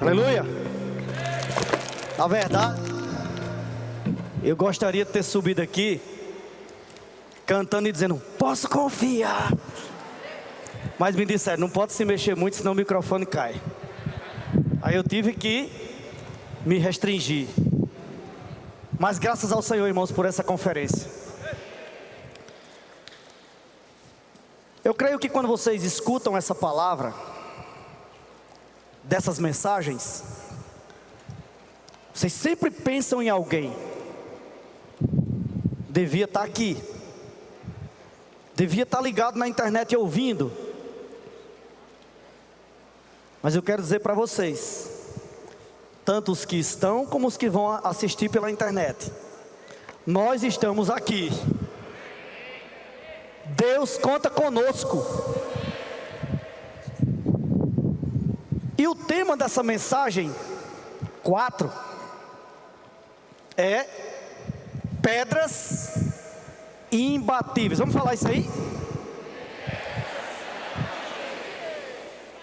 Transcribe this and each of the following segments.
Aleluia. Na verdade, eu gostaria de ter subido aqui cantando e dizendo: posso confiar. Mas me disseram: não pode se mexer muito, senão o microfone cai. Aí eu tive que me restringir. Mas graças ao Senhor, irmãos, por essa conferência. Eu creio que quando vocês escutam essa palavra, dessas mensagens, vocês sempre pensam em alguém. Devia estar aqui, devia estar ligado na internet e ouvindo. Mas eu quero dizer para vocês, tanto os que estão como os que vão assistir pela internet, nós estamos aqui. Deus conta conosco. E o tema dessa mensagem 4 é pedras imbatíveis. Vamos falar isso aí?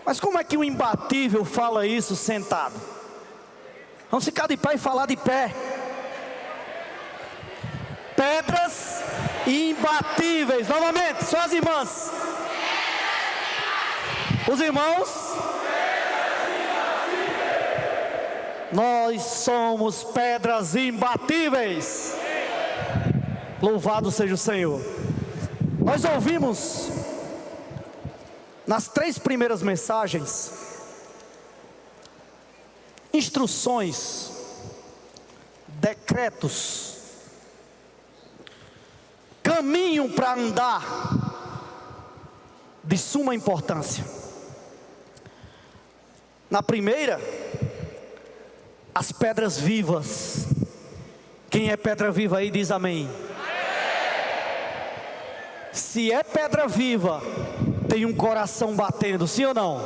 Mas como é que o imbatível fala isso sentado? Vamos ficar de pé e falar de pé. Pedras imbatíveis. Novamente, só as irmãs. Os irmãos. Nós somos pedras imbatíveis. Louvado seja o Senhor. Nós ouvimos nas 3 primeiras mensagens instruções, decretos, caminho para andar de suma importância. Na primeira, as pedras vivas. Quem é pedra viva aí diz amém. Se é pedra viva, tem um coração batendo, sim ou não?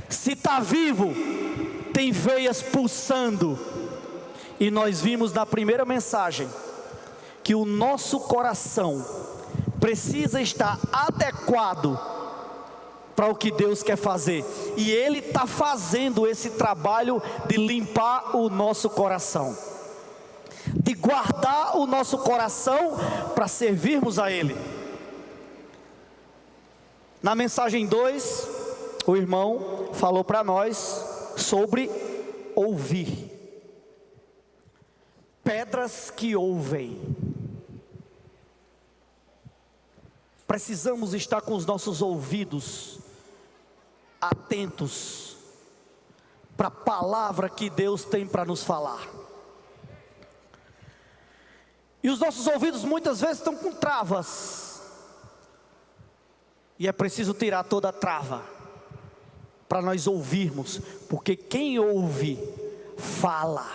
Se está vivo, tem veias pulsando. E nós vimos na primeira mensagem que o nosso coração precisa estar adequado para o que Deus quer fazer. E Ele está fazendo esse trabalho de limpar o nosso coração, de guardar o nosso coração para servirmos a Ele. Na mensagem 2, o irmão falou para nós sobre ouvir. Pedras que ouvem. Precisamos estar com os nossos ouvidos atentos para a palavra que Deus tem para nos falar. E os nossos ouvidos muitas vezes estão com travas. E é preciso tirar toda a trava para nós ouvirmos, porque quem ouve, fala.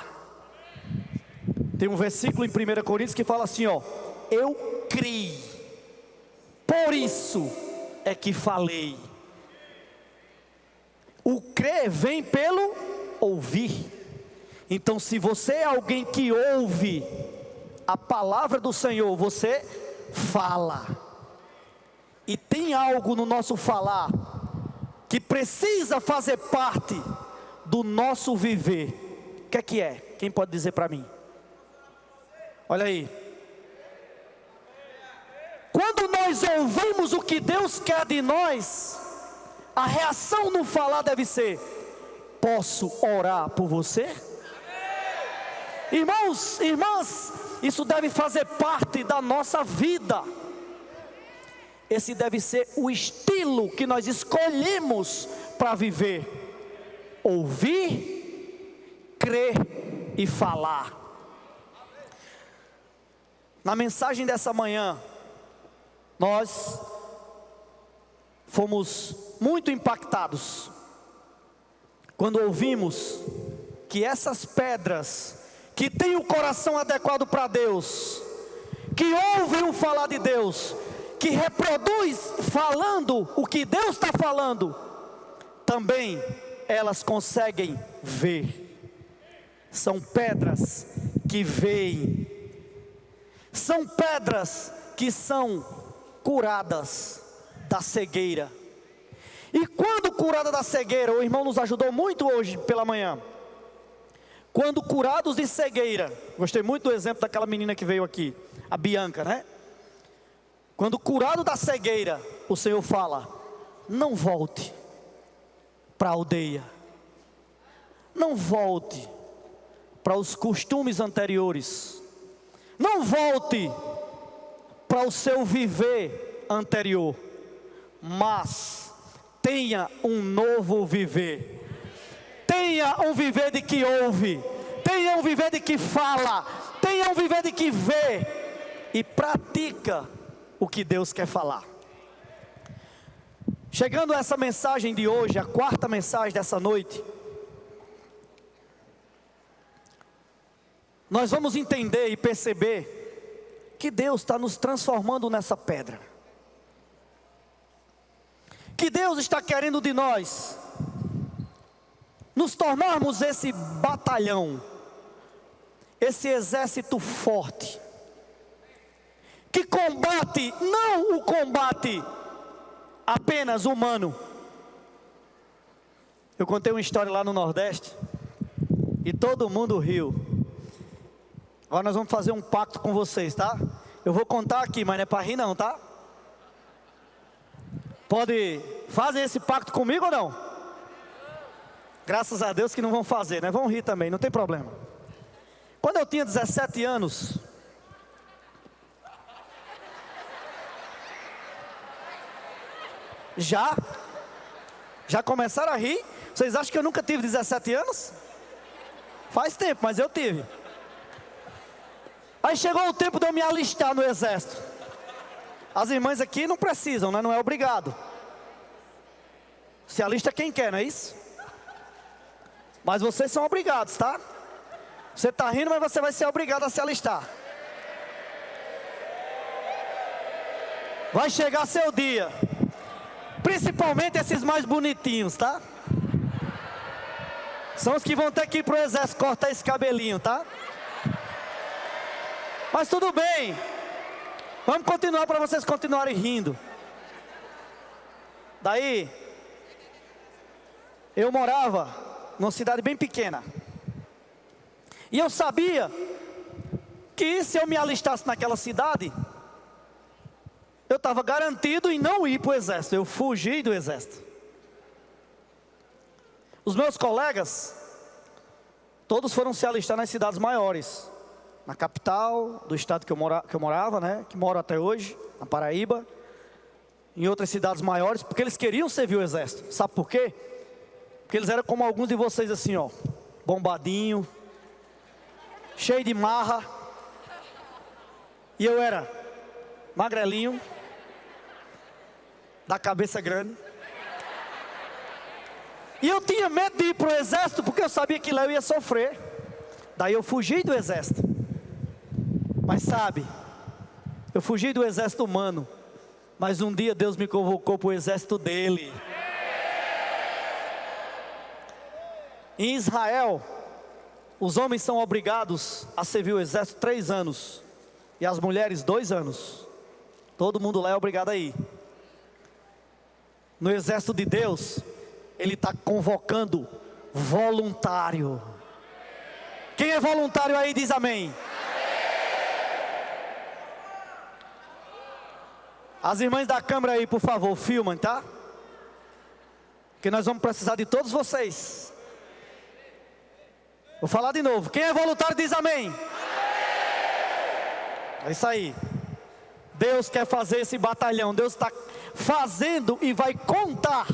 Tem um versículo em 1 Coríntios que fala assim, ó: eu criei, por isso é que falei. O crer vem pelo ouvir. Então, se você é alguém que ouve a palavra do Senhor, você fala. E tem algo no nosso falar que precisa fazer parte do nosso viver. O que é? Quem pode dizer para mim? Olha aí. Quando nós ouvimos o que Deus quer de nós, a reação no falar deve ser: posso orar por você? Irmãos, irmãs, isso deve fazer parte da nossa vida. Esse deve ser o estilo que nós escolhemos para viver: ouvir, crer e falar. Na mensagem dessa manhã, nós fomos muito impactados quando ouvimos que essas pedras que têm o coração adequado para Deus, que ouvem o falar de Deus, que reproduz falando o que Deus está falando, também elas conseguem ver. São pedras que veem. São pedras que são curadas da cegueira. E quando curada da cegueira, o irmão nos ajudou muito hoje pela manhã. Quando curados de cegueira, gostei muito do exemplo daquela menina que veio aqui, a Bianca, né? Quando curado da cegueira, o Senhor fala: não volte para a aldeia, não volte para os costumes anteriores, não volte para o seu viver anterior, mas tenha um novo viver. Tenha um viver de que ouve, tenha um viver de que fala, tenha um viver de que vê e pratica o que Deus quer falar. Chegando a essa mensagem de hoje, a quarta mensagem dessa noite, nós vamos entender e perceber que Deus está nos transformando nessa pedra, que Deus está querendo de nós nos tornarmos esse batalhão, esse exército forte, que combate, não o combate apenas humano. Eu contei uma história lá no Nordeste, e todo mundo riu. Agora nós vamos fazer um pacto com vocês, tá? Eu vou contar aqui, mas não é para rir não, tá? Fazem esse pacto comigo ou não? Graças a Deus que não vão fazer, né? Vão rir também, não tem problema. Quando eu tinha 17 anos, já começaram a rir? Vocês acham que eu nunca tive 17 anos? Faz tempo, mas eu tive. Aí chegou o tempo de eu me alistar no exército. As irmãs aqui não precisam, né? Não é obrigado. Se alista quem quer, não é isso? Mas vocês são obrigados, tá? Você está rindo, mas você vai ser obrigado a se alistar. Vai chegar seu dia. Principalmente esses mais bonitinhos, tá? São os que vão ter que ir pro exército cortar esse cabelinho, tá? Mas tudo bem. Vamos continuar para vocês continuarem rindo. Daí, eu morava numa cidade bem pequena. E eu sabia que se eu me alistasse naquela cidade, eu estava garantido em não ir para o exército. Eu fugi do exército. Os meus colegas, todos foram se alistar nas cidades maiores. Na capital do estado que eu morava, né? Que moro até hoje, na Paraíba. Em outras cidades maiores, porque eles queriam servir o exército. Sabe por quê? Porque eles eram como alguns de vocês assim, ó. Bombadinho. Cheio de marra. E eu era magrelinho. Da cabeça grande. E eu tinha medo de ir para o exército, porque eu sabia que lá eu ia sofrer. Daí eu fugi do exército. Mas sabe, eu fugi do exército humano, mas um dia Deus me convocou para o exército dele. Em Israel, os homens são obrigados a servir o exército 3 anos, e as mulheres 2 anos. Todo mundo lá é obrigado a ir. No exército de Deus, Ele está convocando voluntário. Quem é voluntário aí diz amém. As irmãs da câmera aí, por favor, filmem, tá? Porque nós vamos precisar de todos vocês. Vou falar de novo. Quem é voluntário diz amém. É isso aí. Deus quer fazer esse batalhão. Deus está fazendo e vai contar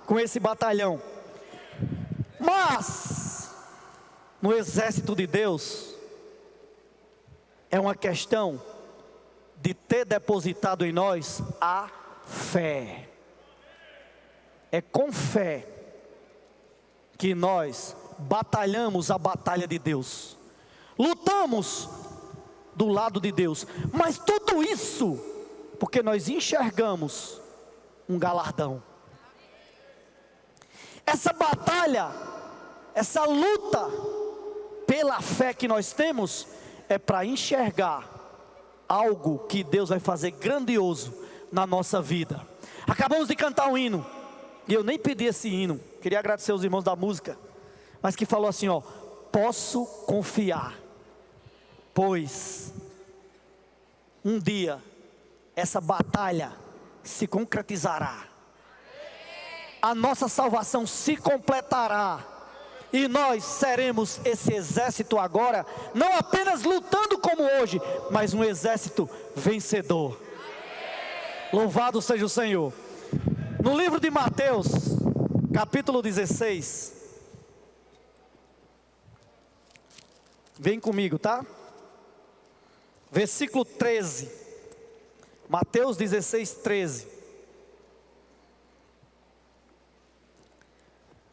com esse batalhão. Mas no exército de Deus é uma questão de ter depositado em nós a fé. É com fé que nós batalhamos a batalha de Deus, lutamos do lado de Deus, mas tudo isso porque nós enxergamos um galardão. Essa batalha, essa luta pela fé que nós temos é para enxergar algo que Deus vai fazer grandioso na nossa vida. Acabamos de cantar um hino. e eu nem pedi esse hino, queria agradecer os irmãos da música, mas que falou assim, ó: posso confiar, pois um dia essa batalha se concretizará, a nossa salvação se completará, e nós seremos esse exército agora, não apenas lutando como hoje, mas um exército vencedor. Louvado seja o Senhor. No livro de Mateus, capítulo 16, vem comigo, tá? Versículo 13, Mateus 16, 13,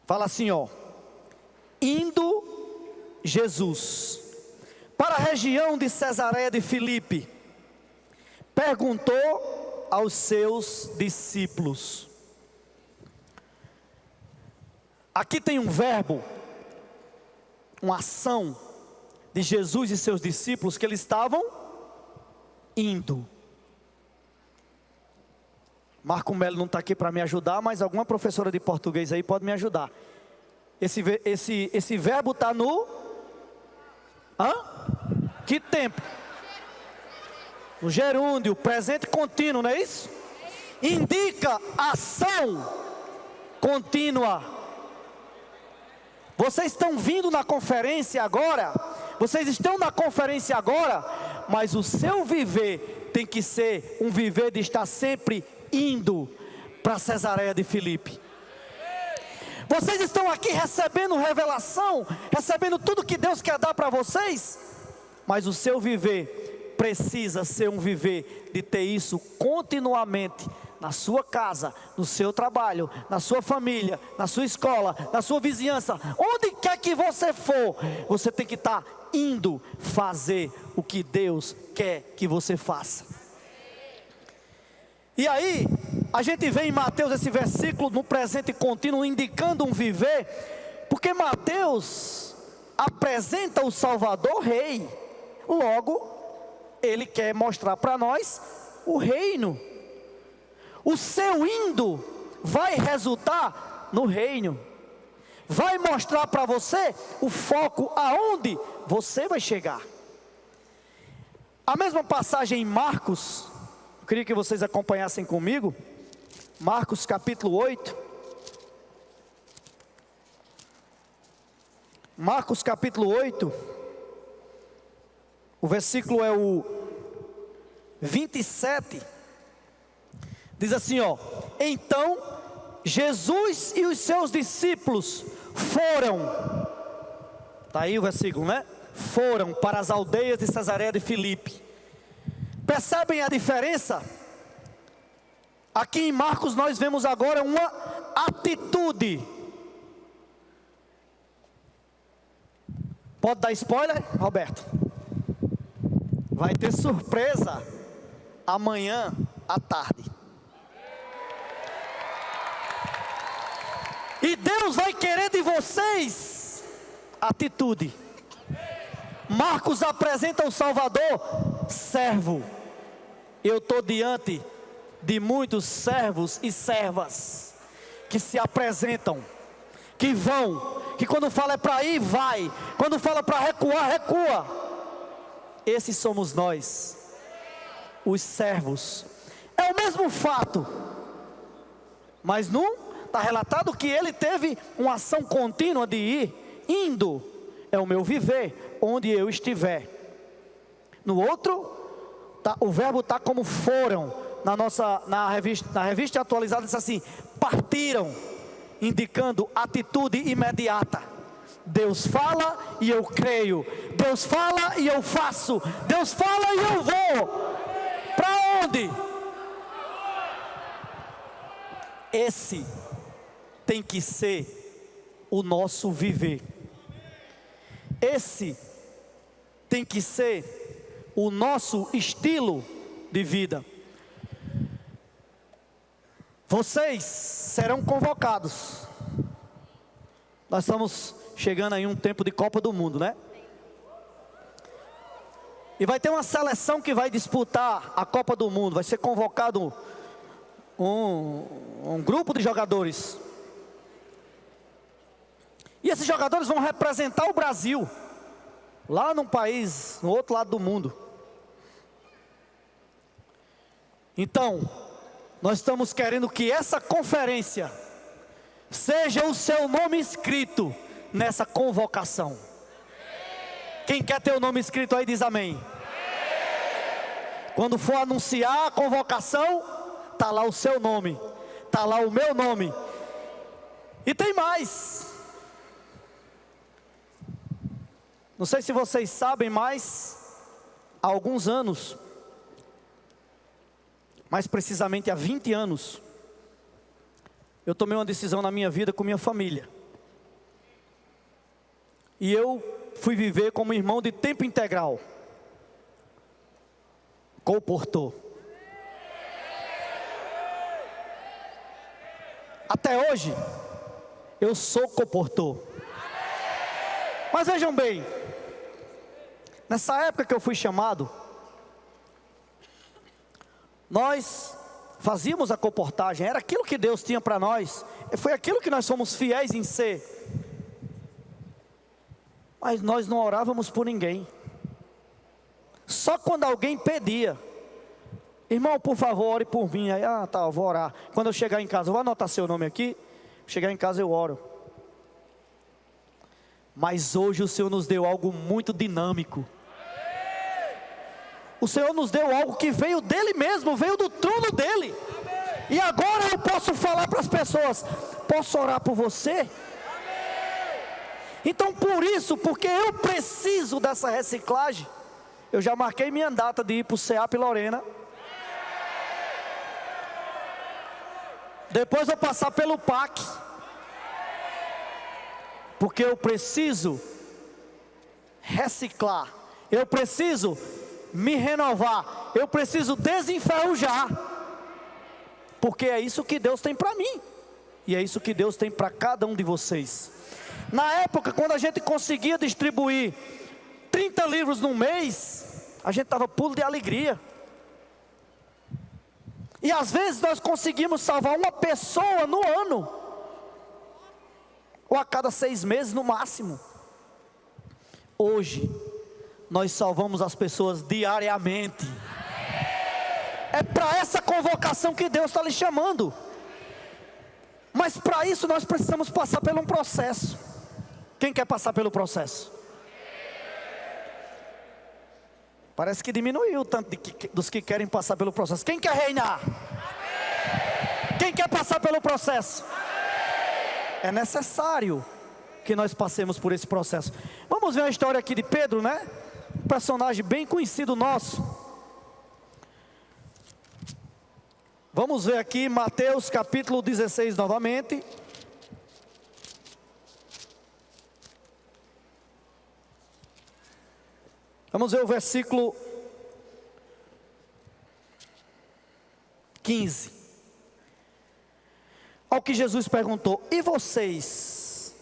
fala assim, ó: indo Jesus para a região de Cesareia de Filipe, perguntou aos seus discípulos. Aqui tem um verbo, uma ação de Jesus e seus discípulos, que eles estavam indo. Marco Melo não está aqui para me ajudar, mas alguma professora de português aí pode me ajudar. Esse verbo está no... Que tempo? No gerúndio, presente contínuo, não é isso? Indica ação contínua. Vocês estão vindo na conferência agora, vocês estão na conferência agora, mas o seu viver tem que ser um viver de estar sempre indo para Cesareia de Filipe. Vocês estão aqui recebendo revelação, recebendo tudo que Deus quer dar para vocês, mas o seu viver precisa ser um viver de ter isso continuamente na sua casa, no seu trabalho, na sua família, na sua escola, na sua vizinhança, onde quer que você for, você tem que estar indo fazer o que Deus quer que você faça. E aí, a gente vê em Mateus esse versículo no presente contínuo, indicando um viver, porque Mateus apresenta o Salvador Rei, logo, ele quer mostrar para nós o reino. O seu indo vai resultar no reino, vai mostrar para você o foco aonde você vai chegar. A mesma passagem em Marcos, eu queria que vocês acompanhassem comigo, Marcos capítulo 8, Marcos capítulo 8, o versículo é o 27, diz assim, ó: então Jesus e os seus discípulos foram, está aí o versículo, né? Foram para as aldeias de Cesareia de Filipe. Percebem a diferença? Aqui em Marcos nós vemos agora uma atitude. Pode dar spoiler, Roberto? Vai ter surpresa amanhã à tarde. E Deus vai querer de vocês atitude. Marcos apresenta o Salvador servo. Eu estou diante de muitos servos e servas que se apresentam, que vão, que quando fala é para ir, vai, quando fala para recuar, recua. Esses somos nós, os servos. É o mesmo fato, mas não está relatado que ele teve uma ação contínua de ir, indo, é o meu viver, onde eu estiver. No outro, o verbo está como foram, na revista atualizada diz assim, partiram, indicando atitude imediata. Deus fala e eu creio, Deus fala e eu faço, Deus fala e eu vou. Para onde? Esse tem que ser o nosso viver. Esse tem que ser o nosso estilo de vida. Vocês serão convocados. Nós estamos chegando aí um tempo de Copa do Mundo, né? E vai ter uma seleção que vai disputar a Copa do Mundo. Vai ser convocado um grupo de jogadores. E esses jogadores vão representar o Brasil, lá num país, no outro lado do mundo. Então, nós estamos querendo que essa conferência seja o seu nome escrito nessa convocação. Quem quer ter o nome escrito aí diz amém. Quando for anunciar a convocação, está lá o seu nome, está lá o meu nome. E tem mais. Não sei se vocês sabem, mas há alguns anos, mais precisamente há 20 anos, eu tomei uma decisão na minha vida com minha família. E eu fui viver como irmão de tempo integral. Comportou. Até hoje, eu sou comportor. Mas vejam bem, nessa época que eu fui chamado, nós fazíamos a comportagem, era aquilo que Deus tinha para nós, foi aquilo que nós somos fiéis em ser. Mas nós não orávamos por ninguém. Só quando alguém pedia, irmão, por favor, ore por mim. Aí, tá, eu vou orar. Quando eu chegar em casa, eu vou anotar seu nome aqui. Chegar em casa eu oro. Mas hoje o Senhor nos deu algo muito dinâmico. O Senhor nos deu algo que veio dele mesmo, veio do trono dele. E agora eu posso falar para as pessoas: posso orar por você? Então por isso, porque eu preciso dessa reciclagem, eu já marquei minha data de ir para o CEAP Lorena. Depois eu passar pelo PAC. Porque eu preciso reciclar. Eu preciso me renovar. Eu preciso desenferrujar. Porque é isso que Deus tem para mim. E é isso que Deus tem para cada um de vocês. Na época, quando a gente conseguia distribuir 30 livros no mês, a gente estava pulo de alegria. E às vezes nós conseguimos salvar uma pessoa no ano, ou a cada 6 meses no máximo. Hoje, nós salvamos as pessoas diariamente. É para essa convocação que Deus está lhe chamando. Mas para isso nós precisamos passar por um processo. Quem quer passar pelo processo? Parece que diminuiu o tanto dos que querem passar pelo processo. Quem quer reinar? Quem quer passar pelo processo? É necessário que nós passemos por esse processo. Vamos ver a história aqui de Pedro, né? Um personagem bem conhecido nosso. Vamos ver aqui Mateus capítulo 16 novamente. Vamos ver o versículo 15. Ao que Jesus perguntou: e vocês,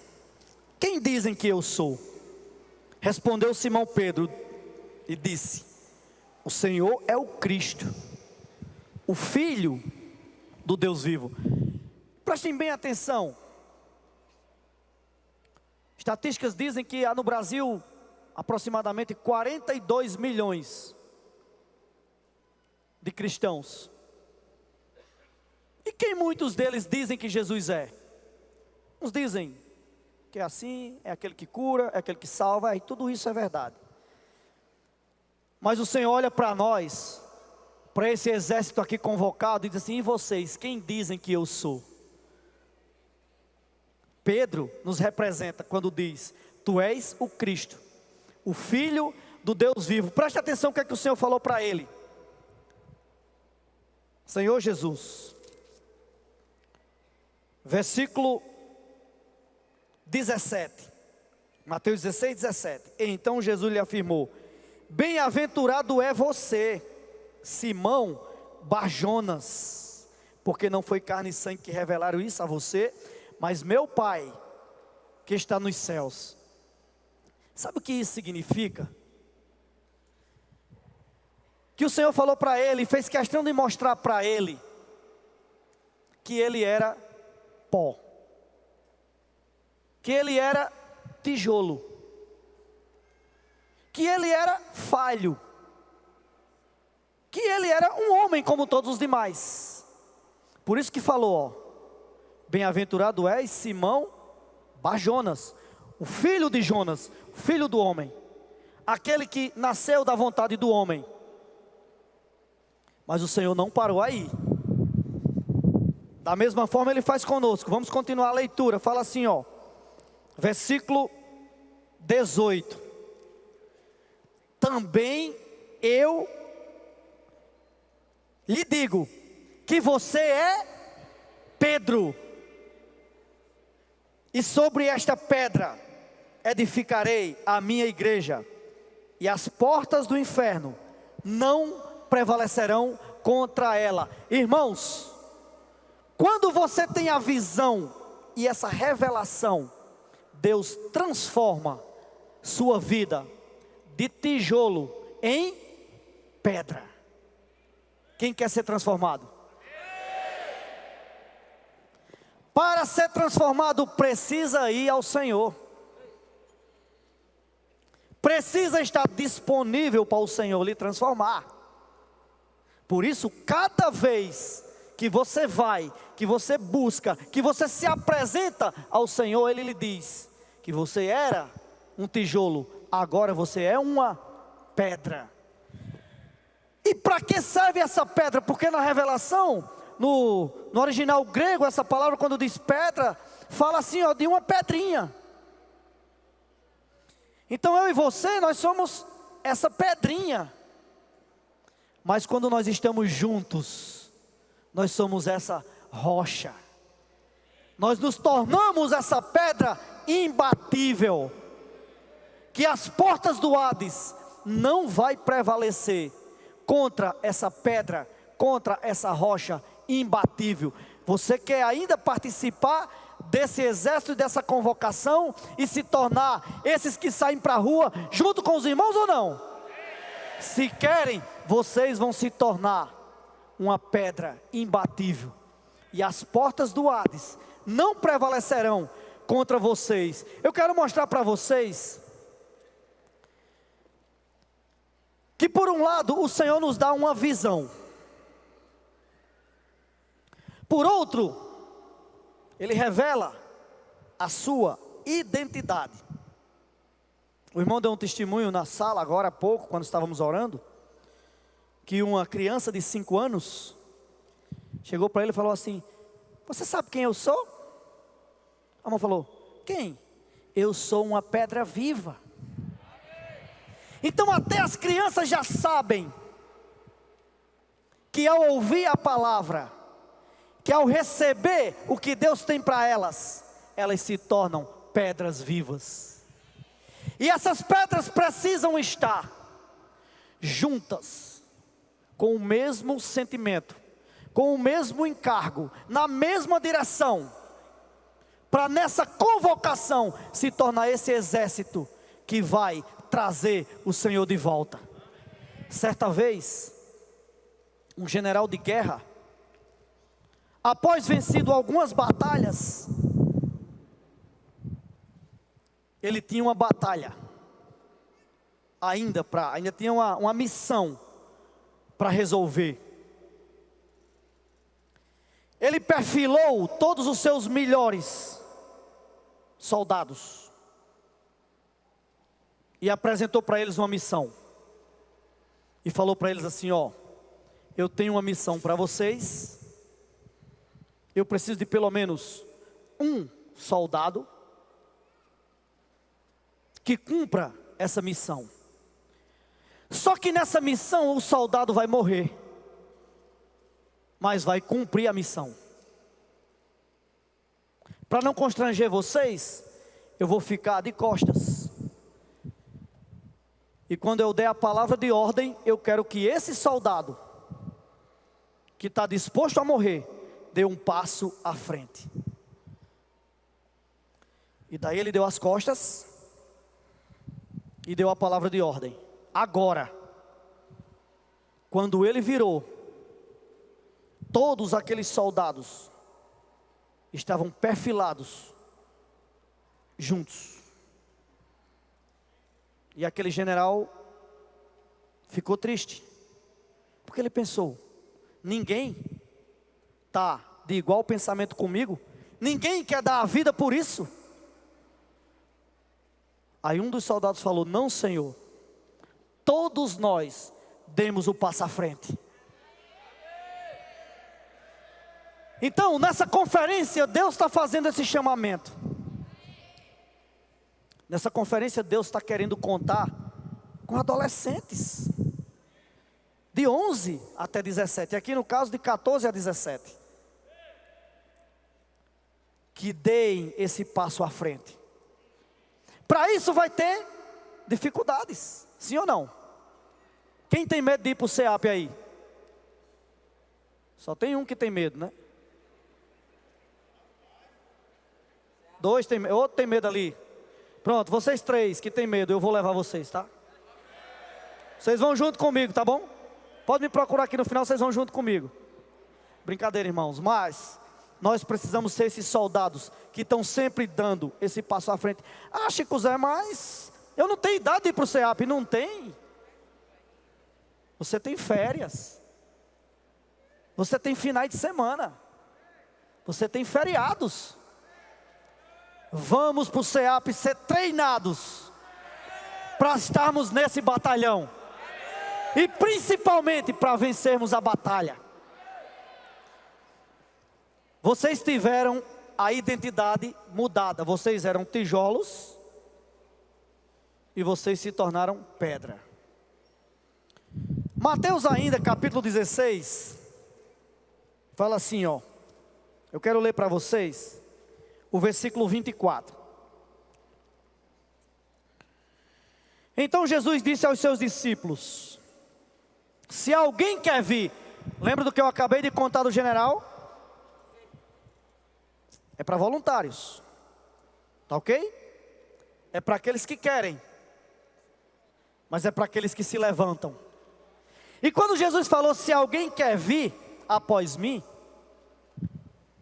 quem dizem que eu sou? Respondeu Simão Pedro e disse: o Senhor é o Cristo, o Filho do Deus vivo. Prestem bem atenção. Estatísticas dizem que há no Brasil aproximadamente 42 milhões de cristãos. E quem muitos deles dizem que Jesus é? Uns dizem que é assim, é aquele que cura, é aquele que salva, e tudo isso é verdade. Mas o Senhor olha para nós, para esse exército aqui convocado, e diz assim: e vocês, quem dizem que eu sou? Pedro nos representa quando diz: tu és o Cristo, o Filho do Deus vivo. Preste atenção o que é que o Senhor falou para ele. Senhor Jesus, versículo 17, Mateus 16, 17. Então Jesus lhe afirmou: bem-aventurado é você, Simão Barjonas, porque não foi carne e sangue que revelaram isso a você, mas meu Pai que está nos céus. Sabe o que isso significa? Que o Senhor falou para ele, fez questão de mostrar para ele que ele era pó. que ele era tijolo, que ele era falho, que ele era um homem como todos os demais. Por isso que falou, ó, bem-aventurado és Simão Bar-Jonas, o filho de Jonas, o filho do homem, aquele que nasceu da vontade do homem. Mas o Senhor não parou aí. Da mesma forma ele faz conosco. Vamos continuar a leitura. Fala assim, ó, versículo 18. Também eu lhe digo que você é Pedro, e sobre esta pedra edificarei a minha igreja, e as portas do inferno não prevalecerão contra ela. Irmãos, quando você tem a visão e essa revelação, Deus transforma sua vida de tijolo em pedra. Quem quer ser transformado? Para ser transformado precisa ir ao Senhor, precisa estar disponível para o Senhor lhe transformar. Por isso, cada vez que você vai, que você busca, que você se apresenta ao Senhor, Ele lhe diz que você era um tijolo, agora você é uma pedra. E para que serve essa pedra? Porque na revelação, no original grego, essa palavra quando diz pedra, fala assim, ó, de uma pedrinha. Então eu e você, nós somos essa pedrinha. Mas quando nós estamos juntos, nós somos essa rocha. Nós nos tornamos essa pedra imbatível, que as portas do Hades não vai prevalecer contra essa pedra, contra essa rocha imbatível. Você quer ainda participar desse exército, dessa convocação e se tornar esses que saem para a rua junto com os irmãos ou não? Se querem, vocês vão se tornar uma pedra imbatível, e as portas do Hades não prevalecerão contra vocês. Eu quero mostrar para vocês que por um lado o Senhor nos dá uma visão, por outro, Ele revela a sua identidade. O irmão deu um testemunho na sala agora há pouco, quando estávamos orando, que uma criança de 5 anos chegou para ele e falou assim: você sabe quem eu sou? A mãe falou: quem? Eu sou uma pedra viva. Então até as crianças já sabem que ao ouvir a palavra, que ao receber o que Deus tem para elas, elas se tornam pedras vivas. E essas pedras precisam estar juntas, com o mesmo sentimento, com o mesmo encargo, na mesma direção, para nessa convocação se tornar esse exército que vai trazer o Senhor de volta. Certa vez, um general de guerra, após vencido algumas batalhas, ele tinha uma batalha, ainda tinha uma missão para resolver. Ele perfilou todos os seus melhores soldados e apresentou para eles uma missão, e falou para eles assim: ó, eu tenho uma missão para vocês, eu preciso de pelo menos um soldado que cumpra essa missão. Só que nessa missão o soldado vai morrer, mas vai cumprir a missão. Para não constranger vocês, eu vou ficar de costas, e quando eu der a palavra de ordem, eu quero que esse soldado que está disposto a morrer dê um passo à frente. E daí ele deu as costas e deu a palavra de ordem. Agora, quando ele virou, todos aqueles soldados estavam perfilados juntos. E aquele general ficou triste, porque ele pensou: ninguém está de igual pensamento comigo, ninguém quer dar a vida por isso. Aí um dos soldados falou: não, Senhor, todos nós demos o passo à frente. Então, nessa conferência, Deus está fazendo esse chamamento. Nessa conferência, Deus está querendo contar com adolescentes, de 11 até 17, aqui no caso de 14 a 17, que deem esse passo à frente. Para isso vai ter dificuldades, sim ou não? Quem tem medo de ir para o CEAP aí? Só tem um que tem medo, né? Dois tem medo, outro tem medo ali. Pronto, vocês três que tem medo, eu vou levar vocês, tá? Vocês vão junto comigo, tá bom? Pode me procurar aqui no final, vocês vão junto comigo. Brincadeira, irmãos, mas nós precisamos ser esses soldados que estão sempre dando esse passo à frente. Ah, Chico Zé, mas eu não tenho idade de ir para o CEAP. Não tem. Você tem férias. Você tem finais de semana. Você tem feriados. Vamos para o CEAP ser treinados para estarmos nesse batalhão. E principalmente para vencermos a batalha. Vocês tiveram a identidade mudada. Vocês eram tijolos e vocês se tornaram pedra. Mateus ainda, capítulo 16, fala assim, ó. Eu quero ler para vocês o versículo 24. Então Jesus disse aos seus discípulos: se alguém quer vir, lembra do que eu acabei de contar do general? É para voluntários, tá ok? É para aqueles que querem, mas é para aqueles que se levantam. E quando Jesus falou: se alguém quer vir após mim,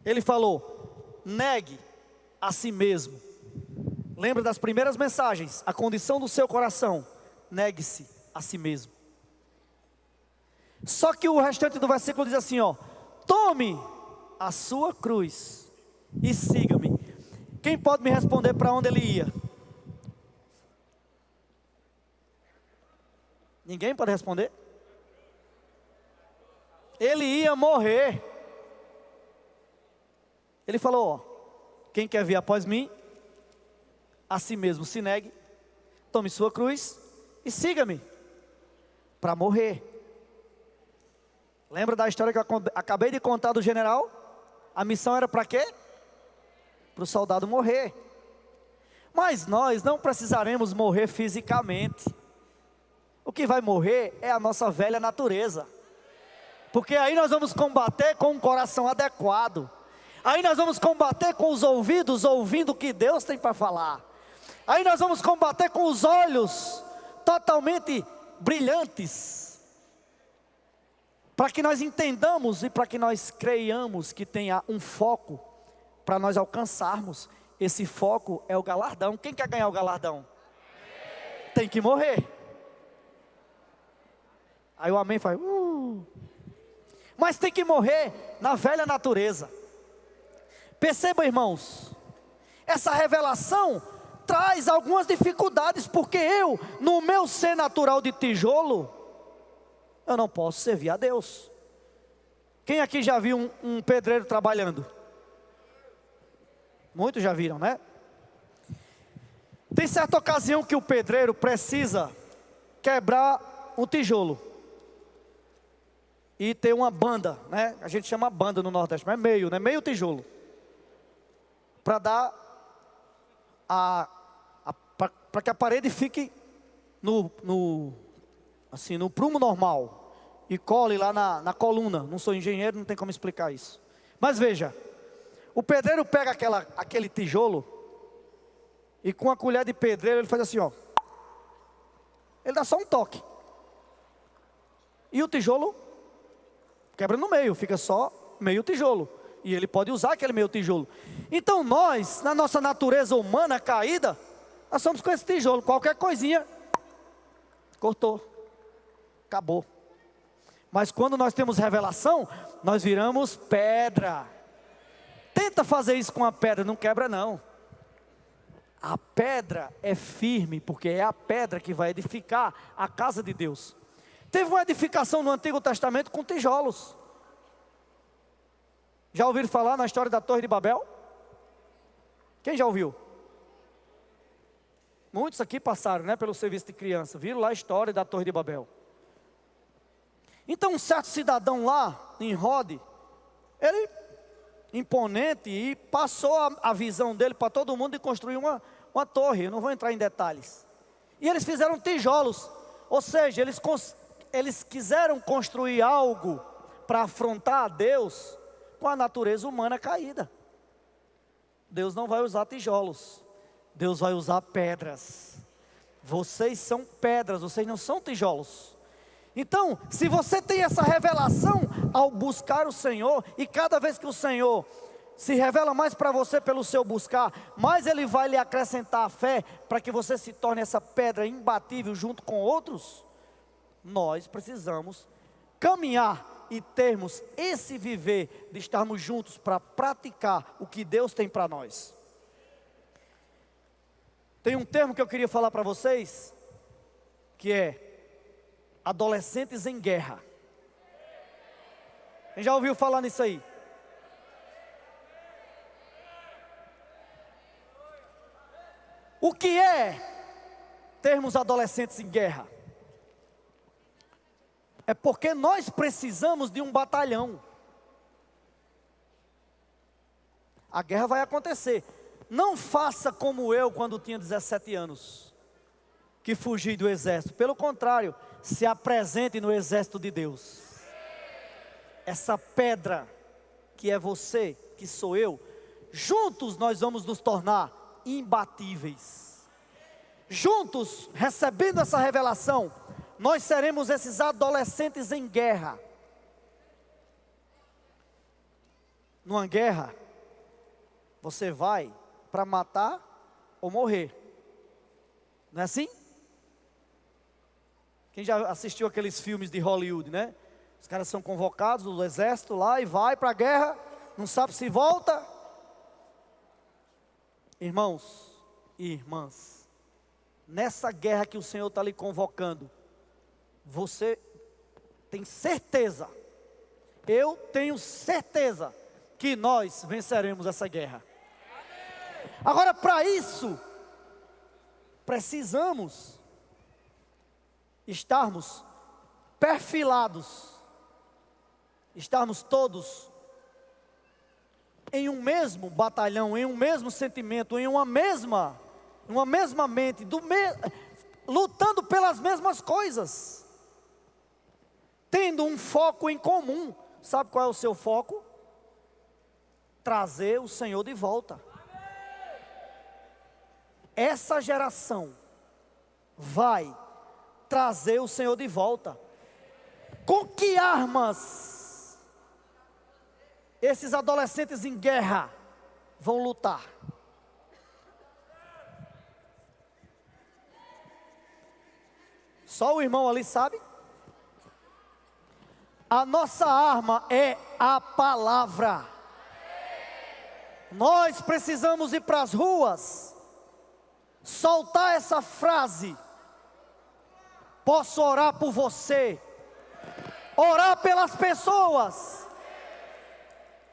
Ele falou: negue a si mesmo. Lembra das primeiras mensagens? A condição do seu coração: negue-se a si mesmo. Só que o restante do versículo diz assim, ó: tome a sua cruz e siga-me. Quem pode me responder para onde ele ia? Ninguém pode responder? Ele ia morrer. Ele falou, ó: quem quer vir após mim, a si mesmo se negue, tome sua cruz e siga-me. Para morrer. Lembra da história que eu acabei de contar do general? A missão era para quê? Para o soldado morrer. Mas nós não precisaremos morrer fisicamente. O que vai morrer é a nossa velha natureza. Porque aí nós vamos combater com um coração adequado. Aí nós vamos combater com os ouvidos, ouvindo o que Deus tem para falar. Aí nós vamos combater com os olhos totalmente brilhantes, para que nós entendamos e para que nós creiamos que tenha um foco para nós alcançarmos. Esse foco é o galardão. Quem quer ganhar o galardão? Tem que morrer. Aí o amém faz Mas tem que morrer na velha natureza. Perceba, irmãos, essa revelação traz algumas dificuldades, porque eu, no meu ser natural de tijolo, eu não posso servir a Deus. Quem aqui já viu um pedreiro trabalhando? Muitos já viram, né? Tem certa ocasião que o pedreiro precisa quebrar um tijolo e ter uma banda, né? A gente chama banda no Nordeste, mas é meio, né? Meio tijolo, para dar para que a parede fique no prumo normal e cole lá na coluna. Não sou engenheiro, não tem como explicar isso. Mas veja, o pedreiro pega aquele tijolo e com a colher de pedreiro ele faz assim, ó. Ele dá só um toque. E o tijolo quebra no meio, fica só meio tijolo. E ele pode usar aquele meio tijolo. Então nós, na nossa natureza humana caída, nós somos com esse tijolo, qualquer coisinha, cortou, acabou. Mas quando nós temos revelação, nós viramos pedra. Tenta fazer isso com a pedra, não quebra não. A pedra é firme, porque é a pedra que vai edificar a casa de Deus. Teve uma edificação no Antigo Testamento com tijolos. Já ouviram falar na história da Torre de Babel? Quem já ouviu? Muitos aqui passaram, né, pelo serviço de criança, viram lá a história da Torre de Babel. Então um certo cidadão lá, em Rode, ele, imponente, e passou a visão dele para todo mundo de construir uma torre. Eu não vou entrar em detalhes. E eles fizeram tijolos, ou seja, eles quiseram construir algo para afrontar a Deus com a natureza humana caída. Deus não vai usar tijolos, Deus vai usar pedras. Vocês são pedras, vocês não são tijolos. Então, se você tem essa revelação ao buscar o Senhor, e cada vez que o Senhor se revela mais para você pelo seu buscar, mais Ele vai lhe acrescentar a fé, para que você se torne essa pedra imbatível junto com outros. Nós precisamos caminhar e termos esse viver de estarmos juntos para praticar o que Deus tem para nós. Tem um termo que eu queria falar para vocês, que é adolescentes em guerra. Quem já ouviu falar nisso aí? O que é termos adolescentes em guerra? É porque nós precisamos de um batalhão. A guerra vai acontecer. Não faça como eu quando tinha 17 anos, que fugi do exército. Pelo contrário, se apresente no exército de Deus. Essa pedra que é você, que sou eu, juntos nós vamos nos tornar imbatíveis. Juntos, recebendo essa revelação, nós seremos esses adolescentes em guerra. Numa guerra, você vai para matar ou morrer. Não é assim? Quem já assistiu aqueles filmes de Hollywood, né? Os caras são convocados do exército lá e vai para a guerra, não sabe se volta. Irmãos e irmãs, nessa guerra que o Senhor está lhe convocando, você tem certeza, eu tenho certeza, que nós venceremos essa guerra. Agora, para isso, precisamos estarmos perfilados, estarmos todos em um mesmo batalhão, em um mesmo sentimento, em uma mesma mente, lutando pelas mesmas coisas, tendo um foco em comum. Sabe qual é o seu foco? Trazer o Senhor de volta. Essa geração vai trazer o Senhor de volta. Com que armas esses adolescentes em guerra vão lutar? Só o irmão ali sabe? A nossa arma é a palavra. Nós precisamos ir para as ruas, soltar essa frase: posso orar por você, orar pelas pessoas,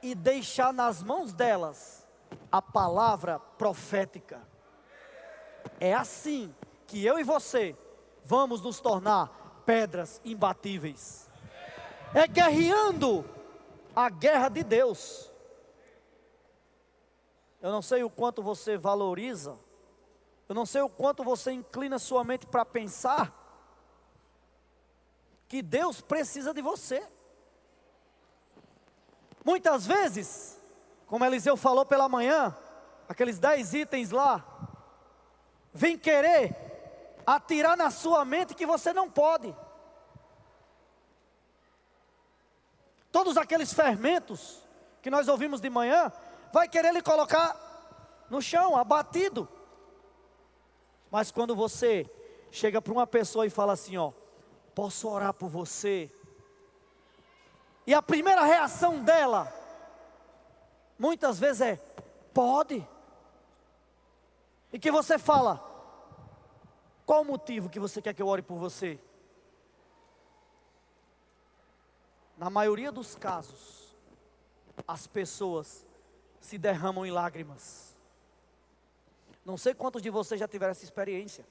e deixar nas mãos delas a palavra profética. É assim que eu e você vamos nos tornar pedras imbatíveis. É guerreando a guerra de Deus. Eu não sei o quanto você valoriza, eu não sei o quanto você inclina sua mente para pensar que Deus precisa de você. Muitas vezes, como Eliseu falou pela manhã, aqueles 10 itens lá, vem querer atirar na sua mente que você não pode. Todos aqueles fermentos que nós ouvimos de manhã, vai querer lhe colocar no chão, abatido. Mas quando você chega para uma pessoa e fala assim, ó, posso orar por você? E a primeira reação dela, muitas vezes é, pode. E que você fala, qual o motivo que você quer que eu ore por você? Na maioria dos casos, as pessoas se derramam em lágrimas. Não sei quantos de vocês já tiveram essa experiência.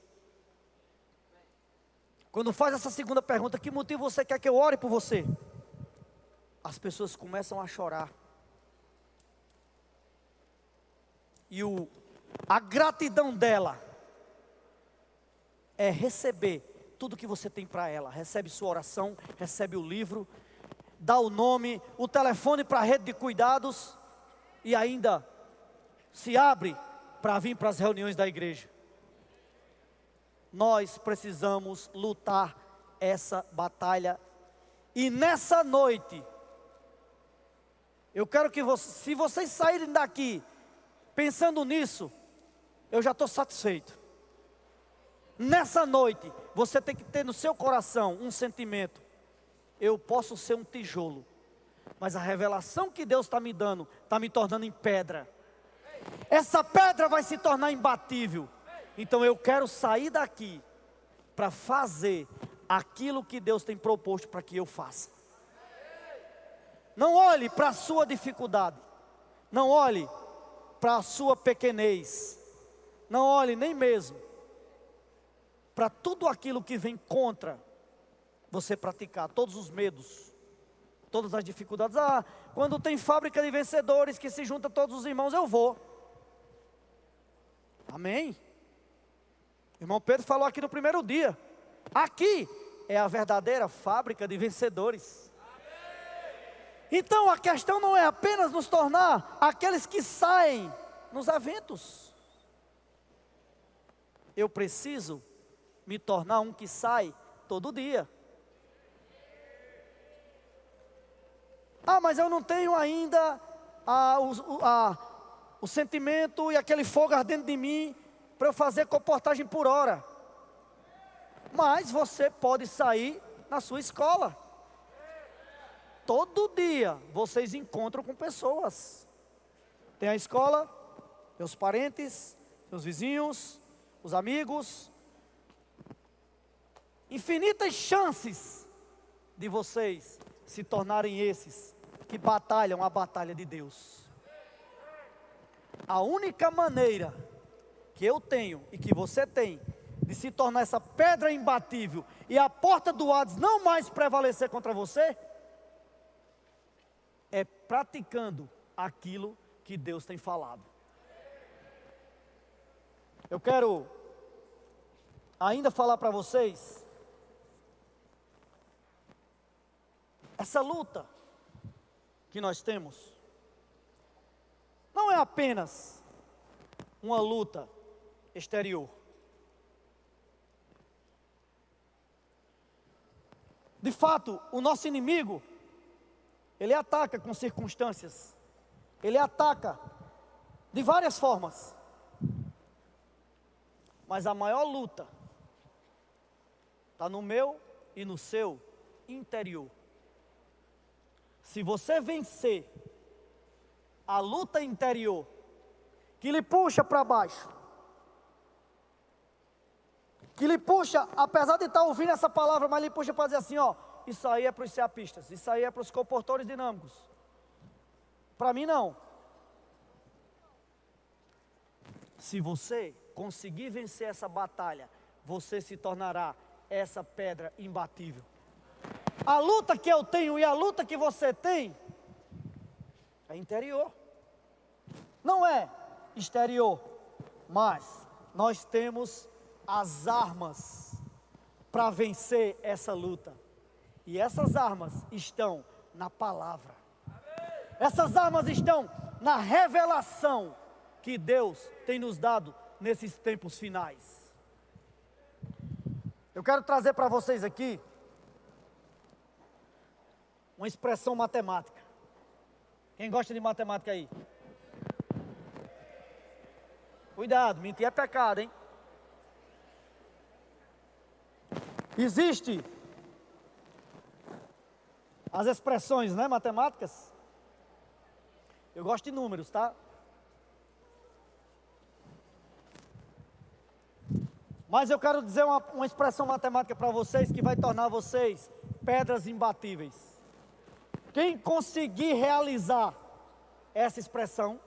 Quando faz essa segunda pergunta, que motivo você quer que eu ore por você? As pessoas começam a chorar. E a gratidão dela é receber tudo que você tem para ela. Recebe sua oração, recebe o livro, dá o nome, o telefone para a rede de cuidados e ainda se abre para vir para as reuniões da igreja. Nós precisamos lutar essa batalha. E nessa noite, eu quero que se vocês saírem daqui pensando nisso, eu já estou satisfeito. Nessa noite, você tem que ter no seu coração um sentimento. Eu posso ser um tijolo, mas a revelação que Deus está me dando, está me tornando em pedra. Essa pedra vai se tornar imbatível. Então eu quero sair daqui para fazer aquilo que Deus tem proposto para que eu faça. Não olhe para a sua dificuldade. Não olhe para a sua pequenez. Não olhe nem mesmo para tudo aquilo que vem contra você praticar, todos os medos, todas as dificuldades. Quando tem fábrica de vencedores que se junta todos os irmãos, eu vou. Amém? O irmão Pedro falou aqui no primeiro dia. Aqui é a verdadeira fábrica de vencedores. Então a questão não é apenas nos tornar aqueles que saem nos eventos. Eu preciso me tornar um que sai todo dia. Mas eu não tenho ainda o sentimento e aquele fogo ardendo de mim para eu fazer comportagem por hora. Mas você pode sair na sua escola. Todo dia vocês encontram com pessoas. Tem a escola, seus parentes, seus vizinhos, os amigos. Infinitas chances de vocês se tornarem esses que batalham a batalha de Deus. A única maneira que eu tenho e que você tem de se tornar essa pedra imbatível e a porta do Hades não mais prevalecer contra você, é praticando aquilo que Deus tem falado. Eu quero ainda falar para vocês, essa luta que nós temos, não é apenas uma luta exterior. De fato, o nosso inimigo, ele ataca com circunstâncias, ele ataca de várias formas. Mas a maior luta está no meu e no seu interior. Se você vencer a luta interior, que lhe puxa para baixo, que lhe puxa, apesar de estar ouvindo essa palavra, mas lhe puxa para dizer assim, ó, isso aí é para os seapistas, isso aí é para os comportores dinâmicos. Para mim não. Se você conseguir vencer essa batalha, você se tornará essa pedra imbatível. A luta que eu tenho e a luta que você tem é interior, não é exterior, mas nós temos as armas para vencer essa luta, e essas armas estão na palavra, essas armas estão na revelação que Deus tem nos dado nesses tempos finais. Eu quero trazer para vocês aqui uma expressão matemática. Quem gosta de matemática aí? Cuidado, mentir é pecado, hein? Existe as expressões, né, matemáticas. Eu gosto de números, tá? Mas eu quero dizer uma expressão matemática para vocês que vai tornar vocês pedras imbatíveis. Quem conseguir realizar essa expressão,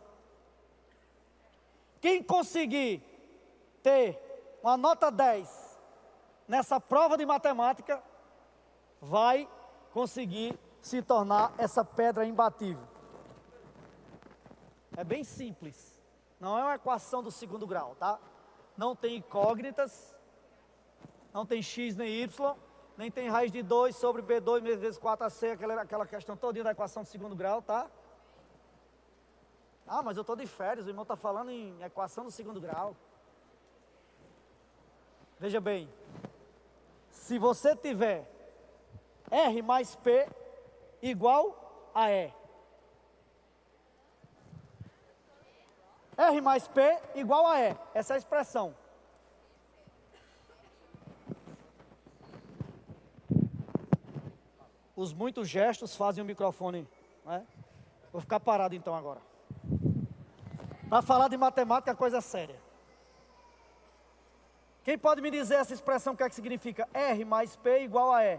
quem conseguir ter uma nota 10 nessa prova de matemática, vai conseguir se tornar essa pedra imbatível. É bem simples, não é uma equação do segundo grau, tá? Não tem incógnitas, não tem x nem y, nem tem raiz de 2 sobre B2 vezes 4AC, aquela questão todinha da equação do segundo grau, tá? Ah, mas eu estou de férias, o irmão está falando em equação do segundo grau. Veja bem, se você tiver R mais P igual a E. R mais P igual a E. Essa é a expressão. Os muitos gestos fazem o microfone, né? Vou ficar parado então agora. Para falar de matemática, coisa séria. Quem pode me dizer essa expressão, o que é que significa? R mais P igual a E.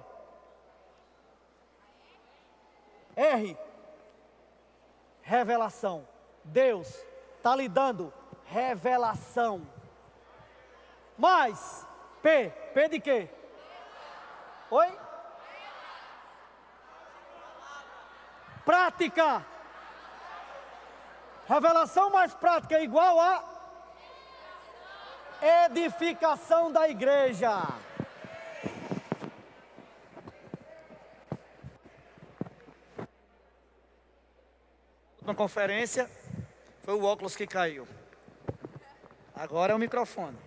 R, revelação. Deus está lhe dando revelação. Mais P, P de quê? Oi? Prática. Revelação mais prática é igual a edificação da igreja. Na conferência, foi o óculos que caiu. Agora é o microfone.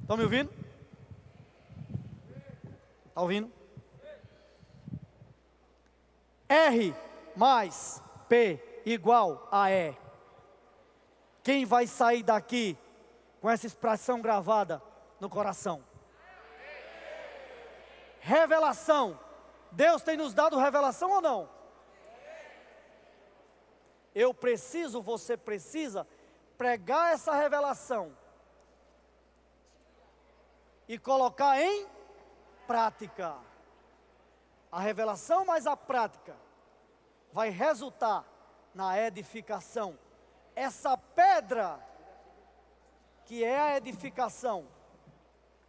Estão me ouvindo? Está ouvindo? R mais P igual a E. Quem vai sair daqui com essa expressão gravada no coração? Revelação. Deus tem nos dado revelação ou não? Eu preciso, você precisa pregar essa revelação e colocar em prática. A revelação mais a prática vai resultar na edificação. Essa pedra que é a edificação,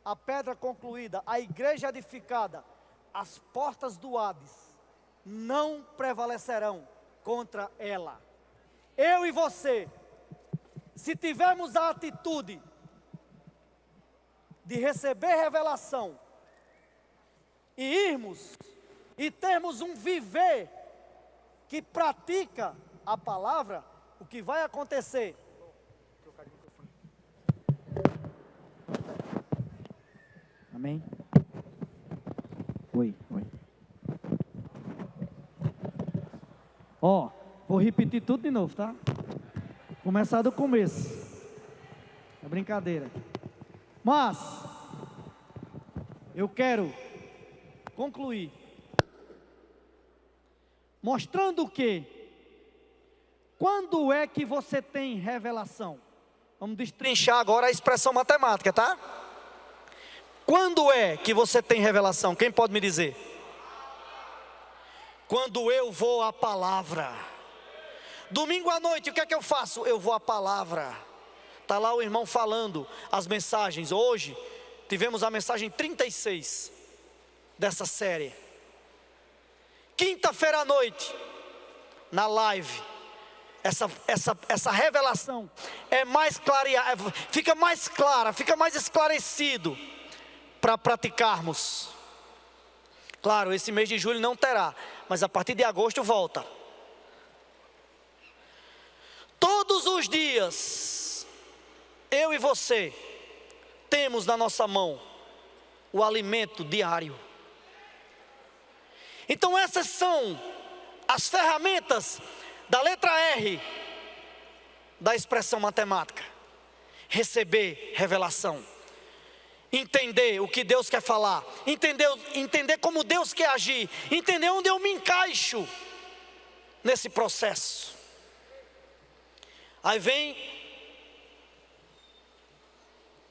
a pedra concluída, a igreja edificada, as portas do Hades não prevalecerão contra ela. Eu e você, se tivermos a atitude de receber revelação e irmos e termos um viver que pratica a palavra, o que vai acontecer? Amém? Oi. Ó, vou repetir tudo de novo, tá? Começar do começo. É brincadeira. Mas eu quero concluir mostrando que quando é que você tem revelação? Vamos destrinchar agora a expressão matemática, tá? Quando é que você tem revelação? Quem pode me dizer? Quando eu vou à palavra. Domingo à noite, o que é que eu faço? Eu vou à palavra. Está lá o irmão falando as mensagens. Hoje tivemos a mensagem 36 dessa série. Quinta-feira à noite, na live, essa revelação é mais clareada, fica mais clara, fica mais esclarecido para praticarmos. Claro, esse mês de julho não terá, mas a partir de agosto volta. Todos os dias, eu e você temos na nossa mão o alimento diário. Então essas são as ferramentas da letra R da expressão matemática: receber revelação, entender o que Deus quer falar, entender como Deus quer agir, entender onde eu me encaixo nesse processo. Aí vem,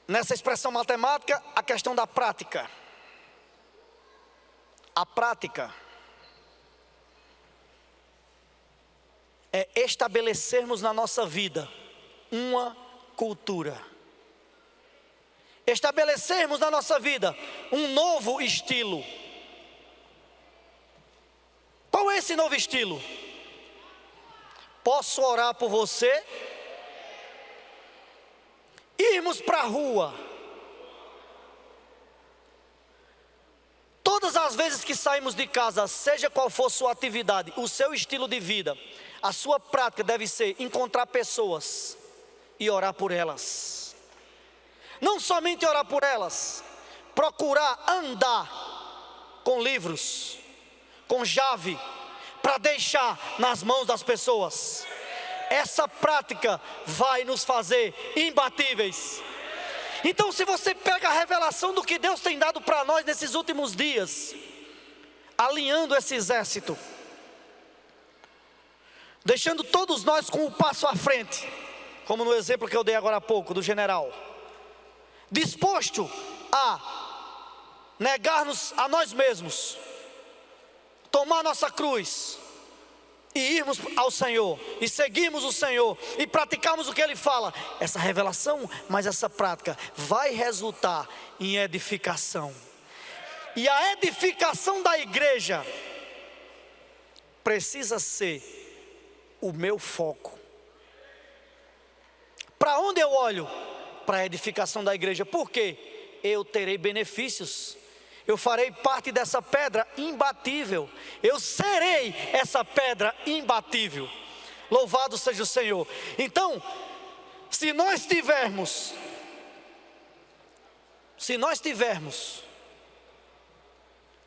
nessa expressão matemática, a questão da prática. A prática é estabelecermos na nossa vida uma cultura, estabelecermos na nossa vida um novo estilo. Qual é esse novo estilo? Posso orar por você? Irmos para a rua. Todas as vezes que saímos de casa, seja qual for sua atividade, o seu estilo de vida, a sua prática deve ser encontrar pessoas e orar por elas. Não somente orar por elas, procurar andar com livros, com chave, para deixar nas mãos das pessoas. Essa prática vai nos fazer imbatíveis. Então, se você pega a revelação do que Deus tem dado para nós nesses últimos dias, alinhando esse exército, deixando todos nós com um passo à frente, como no exemplo que eu dei agora há pouco do general, disposto a negar-nos a nós mesmos, tomar nossa cruz e irmos ao Senhor, e seguirmos o Senhor, e praticarmos o que Ele fala. Essa revelação, mas essa prática vai resultar em edificação. E a edificação da igreja precisa ser o meu foco. Para onde eu olho? Para a edificação da igreja. Por quê? Eu terei benefícios. Eu farei parte dessa pedra imbatível. Eu serei essa pedra imbatível. Louvado seja o Senhor. Então, se nós tivermos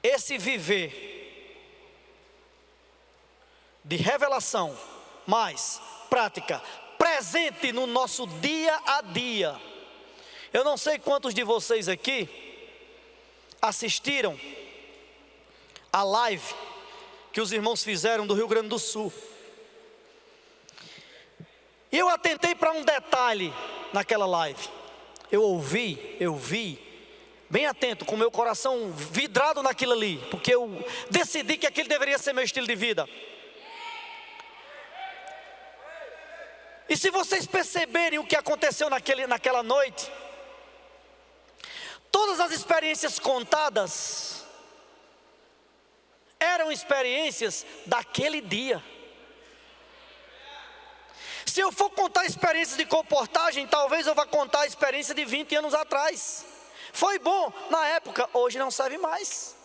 esse viver de revelação, mais prática, presente no nosso dia a dia. Eu não sei quantos de vocês aqui assistiram a live que os irmãos fizeram do Rio Grande do Sul. E eu atentei para um detalhe naquela live. Eu vi, bem atento, com meu coração vidrado naquilo ali, porque eu decidi que aquele deveria ser meu estilo de vida. E se vocês perceberem o que aconteceu naquela noite, todas as experiências contadas eram experiências daquele dia. Se eu for contar experiências de comportagem, talvez eu vá contar a experiência de 20 anos atrás. Foi bom na época, hoje não serve mais.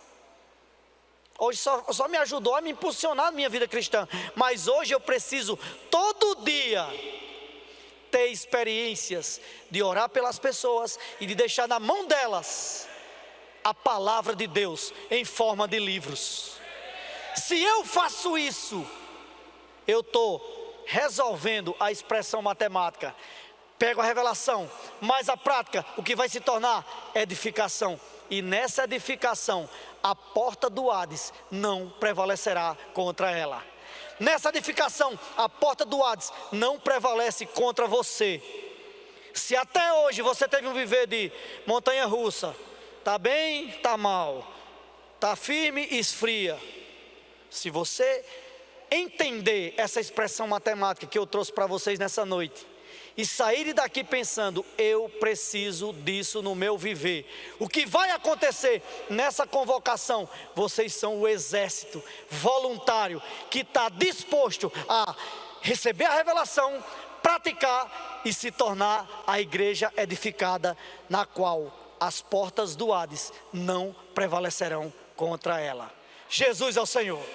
Hoje só me ajudou a me impulsionar na minha vida cristã. Mas hoje eu preciso todo dia ter experiências de orar pelas pessoas e de deixar na mão delas a palavra de Deus em forma de livros. Se eu faço isso, eu estou resolvendo a expressão matemática. Pego a revelação, mais a prática, o que vai se tornar edificação. E nessa edificação, a porta do Hades não prevalecerá contra ela. Nessa edificação, a porta do Hades não prevalece contra você. Se até hoje você teve um viver de montanha russa, está bem, está mal, está firme, esfria. Se você entender essa expressão matemática que eu trouxe para vocês nessa noite, e sair daqui pensando, eu preciso disso no meu viver, o que vai acontecer nessa convocação? Vocês são o exército voluntário que está disposto a receber a revelação, praticar e se tornar a igreja edificada, na qual as portas do Hades não prevalecerão contra ela. Jesus é o Senhor.